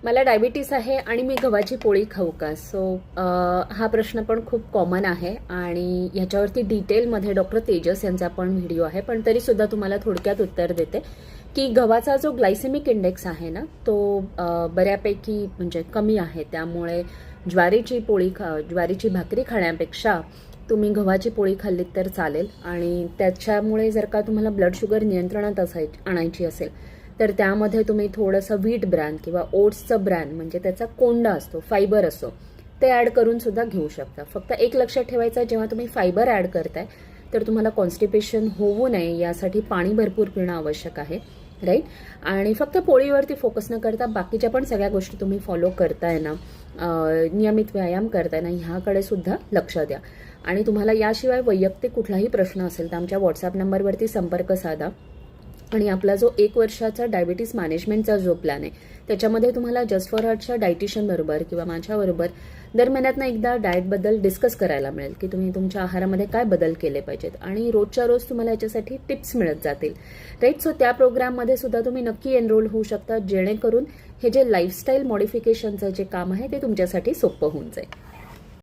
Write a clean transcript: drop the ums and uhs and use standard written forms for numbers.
मला डायबिटीस आहे आणि मी गव्हाची पोळी खाऊ का? हा प्रश्न पण खूप कॉमन आहे आणि ह्याच्यावरती डिटेलमध्ये डॉक्टर तेजस यांचा पण व्हिडिओ आहे, पण तरीसुद्धा तुम्हाला थोडक्यात उत्तर देते की गव्हाचा जो ग्लायसेमिक इंडेक्स आहे ना तो बऱ्यापैकी म्हणजे कमी आहे. त्यामुळे ज्वारीची भाकरी खाण्यापेक्षा तुम्ही गव्हाची पोळी खाल्लीत तर चालेल. आणि त्याच्यामुळे जर का तुम्हाला ब्लड शुगर नियंत्रणात आणायची असेल तर त्यामध्ये तुम्ही थोडंसं व्हीट ब्रॅन किंवा ओट्सचं ब्रॅन म्हणजे त्याचा कोंडा असतो, फायबर असतो, ते ॲड करून सुद्धा घेऊ शकता. फक्त एक लक्षात ठेवायचं, जेव्हा तुम्ही फायबर ॲड करताय तर तुम्हाला कॉन्स्टिपेशन होऊ नये यासाठी पाणी भरपूर पिणं आवश्यक आहे, राईट. आणि फक्त पोळीवरती फोकस न करता बाकीच्या पण सगळ्या गोष्टी तुम्ही फॉलो करताय ना, नियमित व्यायाम करताय ना, ह्याकडे सुद्धा लक्ष द्या. आणि तुम्हाला याशिवाय वैयक्तिक कुठलाही प्रश्न असेल तर आमच्या व्हॉट्सअप नंबरवरती संपर्क साधा. आणि आपला जो 1 वर्षाचा डायबिटीस मॅनेजमेंटचा जो प्लॅन आहे त्याच्यामध्ये तुम्हाला जस्ट फॉर हार्टच्या डायटिशियन बरोबर किंवा माझ्याबरोबर दर महिन्यातनं एकदा डाएटबद्दल डिस्कस करायला मिळेल की तुम्ही तुमच्या आहारामध्ये काय बदल केले पाहिजेत आणि रोजच्या रोज तुम्हाला याच्यासाठी टिप्स मिळत जातील, राईट. सो त्या प्रोग्राममध्ये सुद्धा तुम्ही नक्की एनरोल होऊ शकता, जेणेकरून हे जे लाईफस्टाईल मॉडिफिकेशनचं जे काम आहे ते तुमच्यासाठी सोपं होऊन जाईल.